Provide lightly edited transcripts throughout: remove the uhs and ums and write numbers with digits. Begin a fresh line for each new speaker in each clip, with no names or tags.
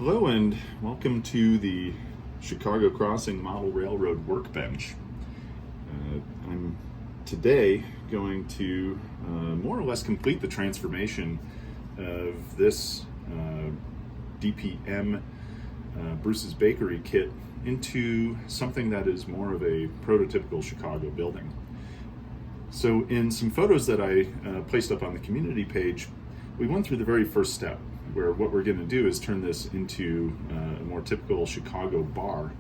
Hello and welcome to the Chicago Crossing Model Railroad Workbench. I'm today going to more or less complete the transformation of this DPM Bruce's Bakery kit into something that is more of a prototypical Chicago building. So in some photos that I placed up on the community page, we went through the very first step, where what we're going to do is turn this into a more typical Chicago bar.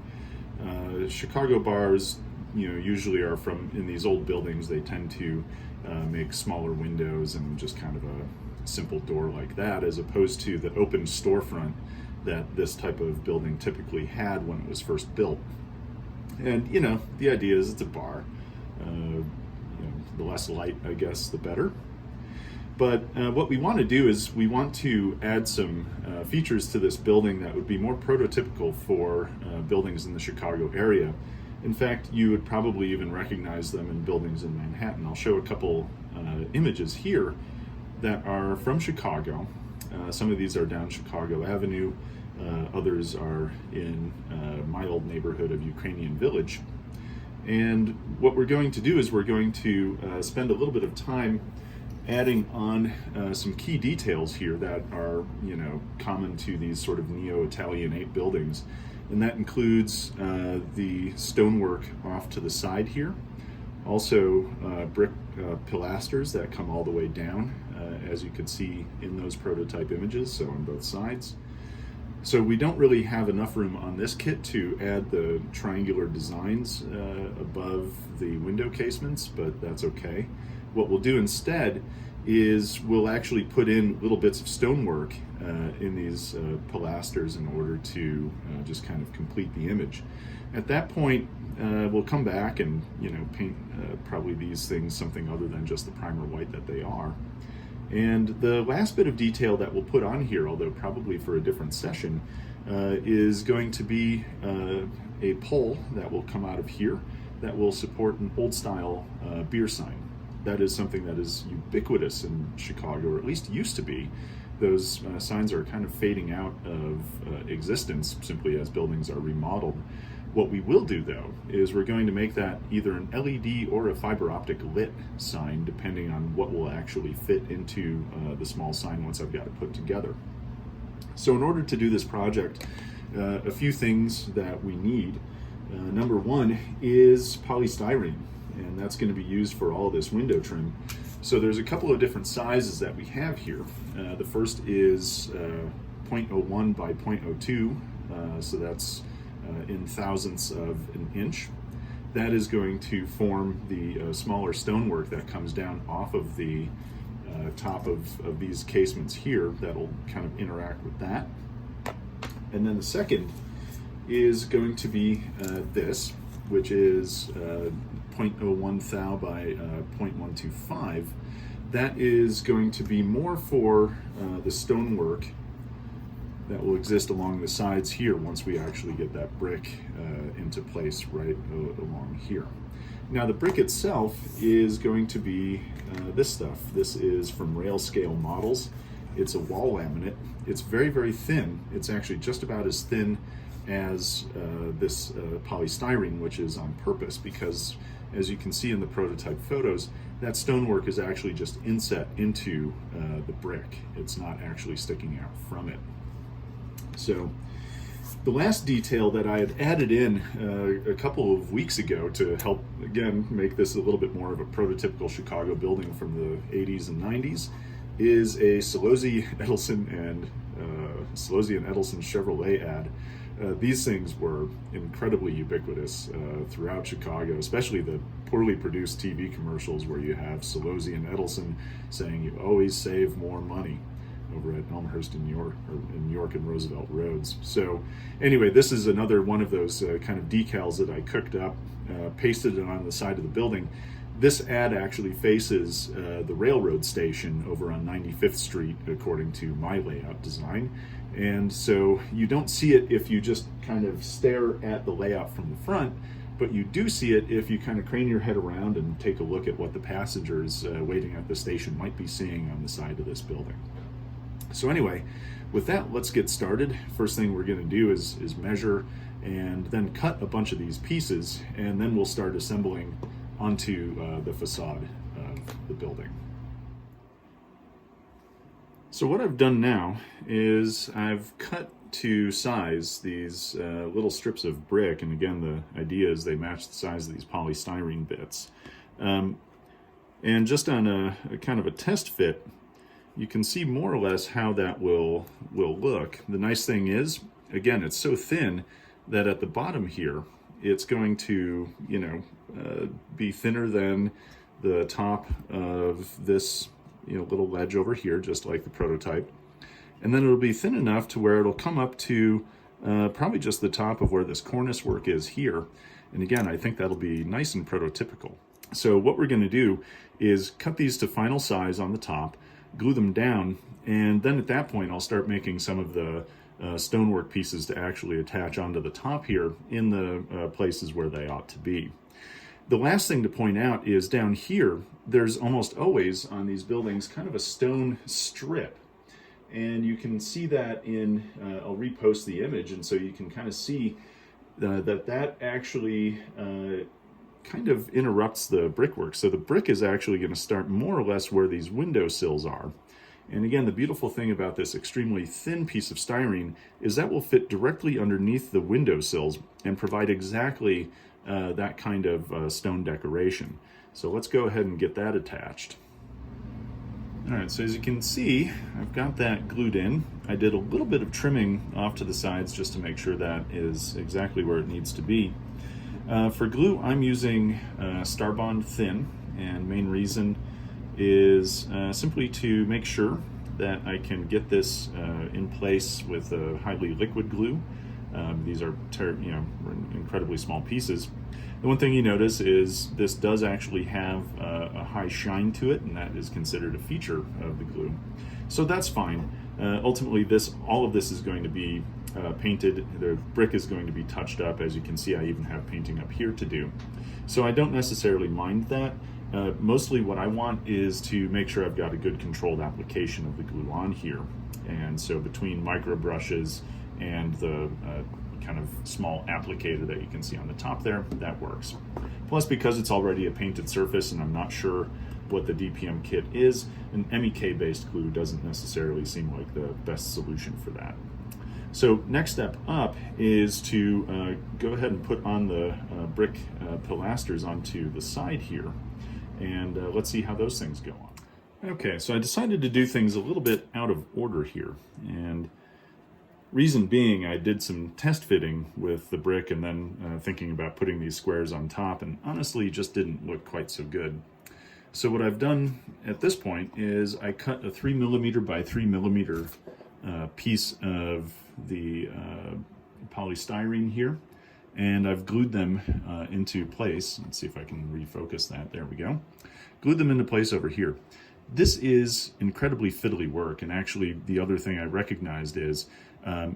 Chicago bars, usually are from in these old buildings. They tend to make smaller windows and just kind of a simple door like that, as opposed to the open storefront that this type of building typically had when it was first built. And the idea is it's a bar. The less light, I guess, the better. But what we want to do is we want to add some features to this building that would be more prototypical for buildings in the Chicago area. In fact, you would probably even recognize them in buildings in Manhattan. I'll show a couple images here that are from Chicago. Some of these are down Chicago Avenue. Others are in my old neighborhood of Ukrainian Village. And what we're going to do is we're going to spend a little bit of time adding on some key details here that are, common to these sort of neo-Italianate buildings. And that includes the stonework off to the side here. Also brick pilasters that come all the way down, as you can see in those prototype images, so on both sides. So we don't really have enough room on this kit to add the triangular designs above the window casements, but that's okay. What we'll do instead is we'll actually put in little bits of stonework in these pilasters in order to just kind of complete the image. At that point, we'll come back and paint probably these things something other than just the primer white that they are. And the last bit of detail that we'll put on here, although probably for a different session, is going to be a pole that will come out of here that will support an old style beer sign. That is something that is ubiquitous in Chicago, or at least used to be. Those signs are kind of fading out of existence simply as buildings are remodeled. What we will do, though, is we're going to make that either an LED or a fiber optic lit sign, depending on what will actually fit into the small sign once I've got it put together. So in order to do this project, a few things that we need. Number one is polystyrene, and that's going to be used for all of this window trim. So there's a couple of different sizes that we have here. The first is 0.01 by 0.02, so that's in thousandths of an inch. That is going to form the smaller stonework that comes down off of the top of these casements here that'll kind of interact with that. And then the second is going to be this, which is 0.01 thou by 0.125. That is going to be more for the stonework that will exist along the sides here once we actually get that brick into place right along here. Now the brick itself is going to be this stuff. This is from Rail Scale Models. It's a wall laminate. It's very, very thin. It's actually just about as thin as this polystyrene, which is on purpose because, as you can see in the prototype photos, that stonework is actually just inset into the brick. It's not actually sticking out from it. So the last detail that I had added in a couple of weeks ago to help, again, make this a little bit more of a prototypical Chicago building from the 80s and 90s is a Solozzi Edelson and Edelson Chevrolet ad. These things were incredibly ubiquitous throughout Chicago, especially the poorly produced TV commercials where you have Solozzi and Edelson saying you always save more money over at Elmhurst in York and Roosevelt Roads. So anyway, this is another one of those kind of decals that I cooked up, pasted it on the side of the building. This ad actually faces the railroad station over on 95th Street, according to my layout design. And so you don't see it if you just kind of stare at the layout from the front, but you do see it if you kind of crane your head around and take a look at what the passengers waiting at the station might be seeing on the side of this building. So anyway, with that, let's get started. First thing we're going to do is measure and then cut a bunch of these pieces, and then we'll start assembling onto the facade of the building. So what I've done now is I've cut to size these little strips of brick, and again the idea is they match the size of these polystyrene bits. And just on a kind of a test fit, you can see more or less how that will look. The nice thing is, again, it's so thin that at the bottom here, it's going to, be thinner than the top of this, little ledge over here, just like the prototype. And then it'll be thin enough to where it'll come up to probably just the top of where this cornice work is here. And again, I think that'll be nice and prototypical. So what we're going to do is cut these to final size on the top, glue them down, and then at that point I'll start making some of the stonework pieces to actually attach onto the top here in the places where they ought to be. The last thing to point out is down here, there's almost always on these buildings kind of a stone strip. And you can see that in, I'll repost the image, and so you can kind of see that actually kind of interrupts the brickwork. So the brick is actually going to start more or less where these window sills are. And again, the beautiful thing about this extremely thin piece of styrene is that will fit directly underneath the window sills and provide exactly that kind of stone decoration. So let's go ahead and get that attached. All right, so as you can see, I've got that glued in. I did a little bit of trimming off to the sides just to make sure that is exactly where it needs to be. For glue, I'm using Starbond Thin, and main reason is simply to make sure that I can get this in place with a highly liquid glue. These are incredibly small pieces. The one thing you notice is this does actually have a high shine to it, and that is considered a feature of the glue. So that's fine. Ultimately, all of this is going to be painted. The brick is going to be touched up. As you can see, I even have painting up here to do. So I don't necessarily mind that. Mostly what I want is to make sure I've got a good controlled application of the glue on here. And so between micro brushes and the kind of small applicator that you can see on the top there, that works. Plus, because it's already a painted surface and I'm not sure what the DPM kit is, an MEK based glue doesn't necessarily seem like the best solution for that. So next step up is to go ahead and put on the brick pilasters onto the side here, and let's see how those things go on. Okay, so I decided to do things a little bit out of order here, and reason being, I did some test fitting with the brick and then thinking about putting these squares on top, and honestly just didn't look quite so good. So what I've done at this point is I cut a 3mm by 3mm piece of the polystyrene here, and I've glued them into place. Let's see if I can refocus that. There we go. Glued them into place over here. This is incredibly fiddly work, and actually the other thing I recognized is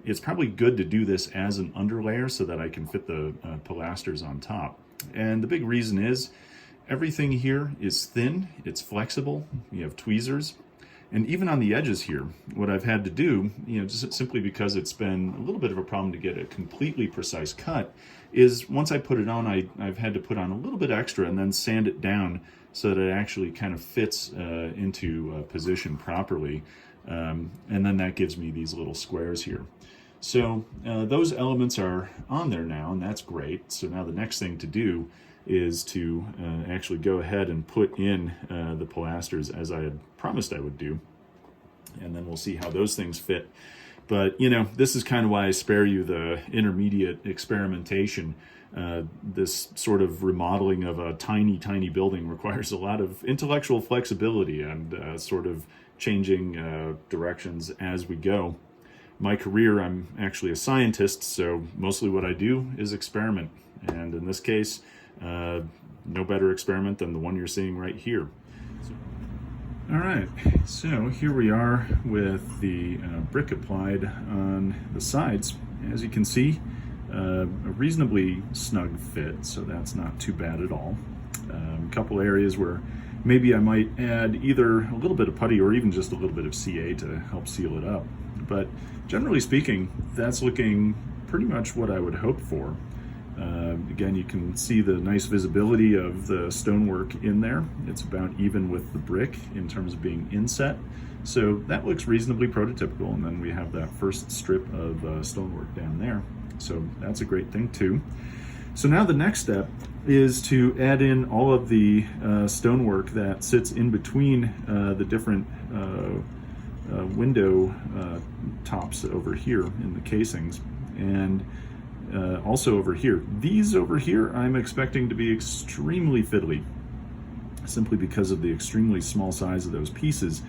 it's probably good to do this as an underlayer so that I can fit the pilasters on top. And the big reason is everything here is thin, it's flexible, you have tweezers, and even on the edges here, what I've had to do, just simply because it's been a little bit of a problem to get a completely precise cut, is once I put it on, I've had to put on a little bit extra and then sand it down so that it actually kind of fits into position properly. And then that gives me these little squares here. So those elements are on there now, and that's great. So now the next thing to do is to actually go ahead and put in the pilasters as I had promised I would do, and then we'll see how those things fit. But this is kind of why I spare you the intermediate experimentation. This sort of remodeling of a tiny building requires a lot of intellectual flexibility and sort of changing directions as we go. My career, I'm actually a scientist, so mostly what I do is experiment, and in this case, no better experiment than the one you're seeing right here. All right, so here we are with the brick applied on the sides. As you can see, a reasonably snug fit, so that's not too bad at all. A couple areas where maybe I might add either a little bit of putty or even just a little bit of CA to help seal it up. But generally speaking, that's looking pretty much what I would hope for. Again, you can see the nice visibility of the stonework in there. It's about even with the brick in terms of being inset. So that looks reasonably prototypical, and then we have that first strip of stonework down there. So that's a great thing too. So now the next step is to add in all of the stonework that sits in between the different window tops over here in the casings, and also over here. These over here I'm expecting to be extremely fiddly, simply because of the extremely small size of those pieces.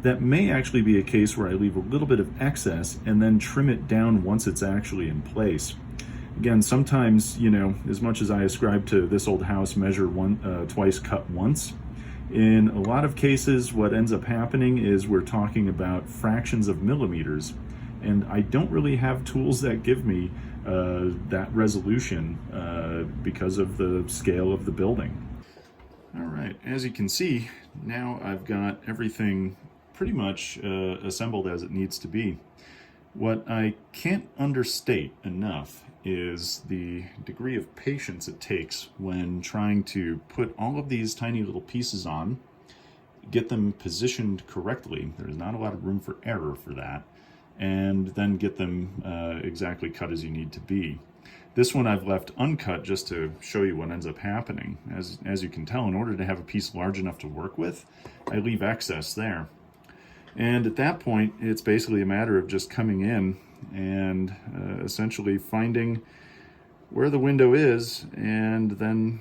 That may actually be a case where I leave a little bit of excess and then trim it down once it's actually in place. Again, sometimes, you know, as much as I ascribe to this old house, measure twice, cut once, in a lot of cases what ends up happening is we're talking about fractions of millimeters, and I don't really have tools that give me that resolution because of the scale of the building. All right, as you can see, now I've got everything pretty much assembled as it needs to be. What I can't understate enough is the degree of patience it takes when trying to put all of these tiny little pieces on, get them positioned correctly. There's not a lot of room for error for that, and then get them exactly cut as you need to be. This one I've left uncut just to show you what ends up happening. As you can tell, in order to have a piece large enough to work with, I leave excess there. And at that point, it's basically a matter of just coming in and essentially finding where the window is, and then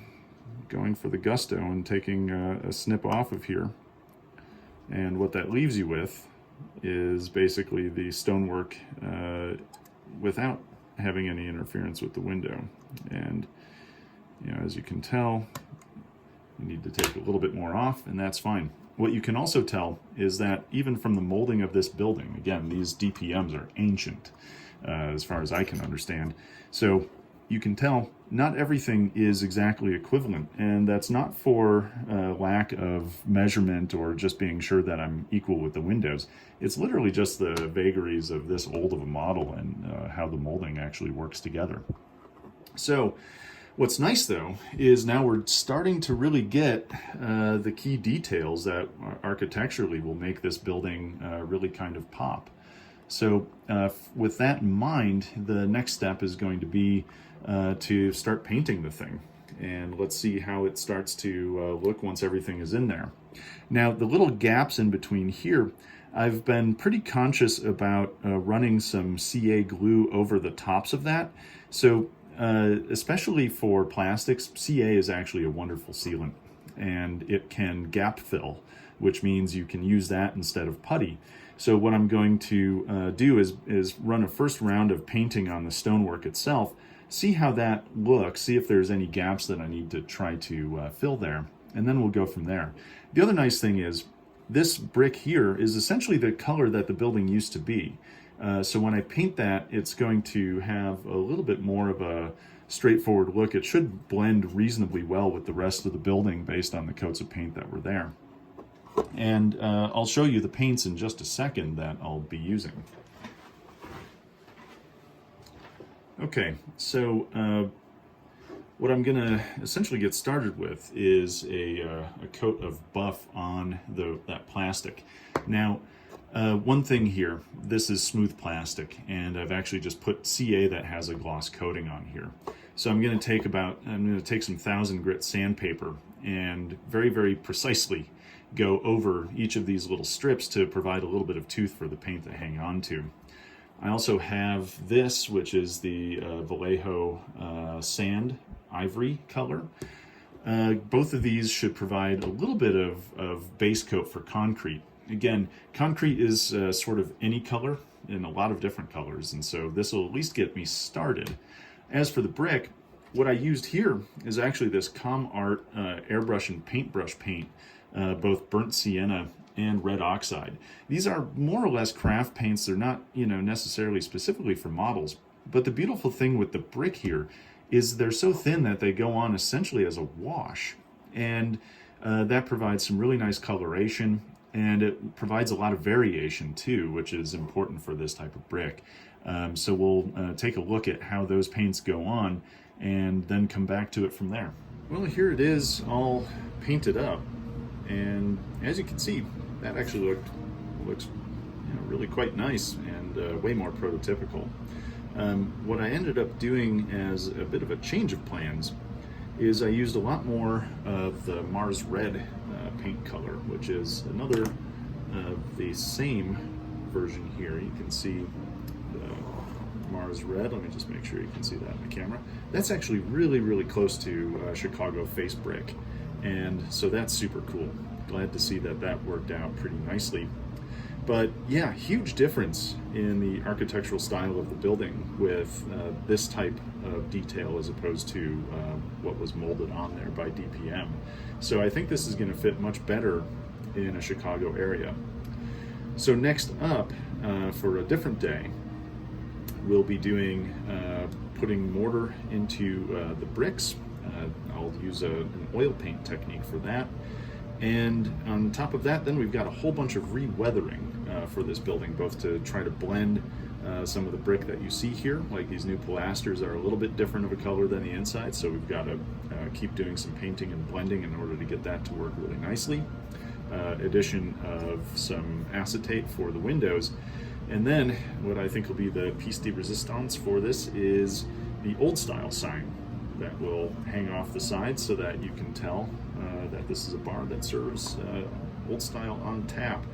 going for the gusto and taking a snip off of here. And what that leaves you with is basically the stonework without having any interference with the window. And you know, as you can tell, you need to take a little bit more off, and that's fine. What you can also tell is that even from the molding of this building, again, these DPMs are ancient as far as I can understand. So you can tell not everything is exactly equivalent, and that's not for lack of measurement or just being sure that I'm equal with the windows. It's literally just the vagaries of this old of a model and how the molding actually works together. So what's nice though is now we're starting to really get the key details that architecturally will make this building really kind of pop. So with that in mind, the next step is going to be to start painting the thing. And let's see how it starts to look once everything is in there. Now, the little gaps in between here, I've been pretty conscious about running some CA glue over the tops of that. So especially for plastics, CA is actually a wonderful sealant, and it can gap fill, which means you can use that instead of putty. So what I'm going to do is run a first round of painting on the stonework itself, see how that looks, see if there's any gaps that I need to try to fill there, and then we'll go from there. The other nice thing is this brick here is essentially the color that the building used to be. So when I paint that, it's going to have a little bit more of a straightforward look. It should blend reasonably well with the rest of the building based on the coats of paint that were there. And I'll show you the paints in just a second that I'll be using. Okay, so what I'm going to essentially get started with is a coat of buff on that plastic. Now, one thing here, this is smooth plastic, and I've actually just put CA that has a gloss coating on here. So I'm going to take some 1000 grit sandpaper and very, very precisely go over each of these little strips to provide a little bit of tooth for the paint to hang on to. I also have this, which is the Vallejo sand ivory color. Both of these should provide a little bit of base coat for concrete. Again, concrete is sort of any color in a lot of different colors, and so this will at least get me started. As for the brick, what I used here is actually this ComArt airbrush and paintbrush paint, both burnt sienna and red oxide. These are more or less craft paints. They're not, necessarily specifically for models, but the beautiful thing with the brick here is they're so thin that they go on essentially as a wash. And That provides some really nice coloration, and it provides a lot of variation too, which is important for this type of brick. So we'll take a look at how those paints go on and then come back to it from there. Well, here it is all painted up, and as you can see, that actually looks really quite nice and way more prototypical. What I ended up doing as a bit of a change of plans is I used a lot more of the Mars Red paint color, which is another the same version here. You can see the Mars Red. Let me just make sure you can see that in the camera. That's actually really close to Chicago face brick, and so that's super cool. Glad to see that worked out pretty nicely. But yeah, huge difference in the architectural style of the building with this type of detail as opposed to what was molded on there by DPM. So I think this is going to fit much better in a Chicago area. So next up, for a different day, we'll be doing putting mortar into the bricks. I'll use an oil paint technique for that. And on top of that, then we've got a whole bunch of re-weathering for this building, both to try to blend some of the brick that you see here, like these new pilasters are a little bit different of a color than the inside, so we've got to keep doing some painting and blending in order to get that to work really nicely. Addition of some acetate for the windows. And then what I think will be the piece de resistance for this is the old style sign that will hang off the sides so that you can tell that this is a bar that serves old style on tap.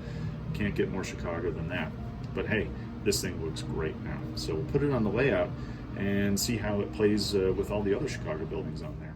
Can't get more Chicago than that. But hey, this thing looks great now. So we'll put it on the layout and see how it plays with all the other Chicago buildings on there.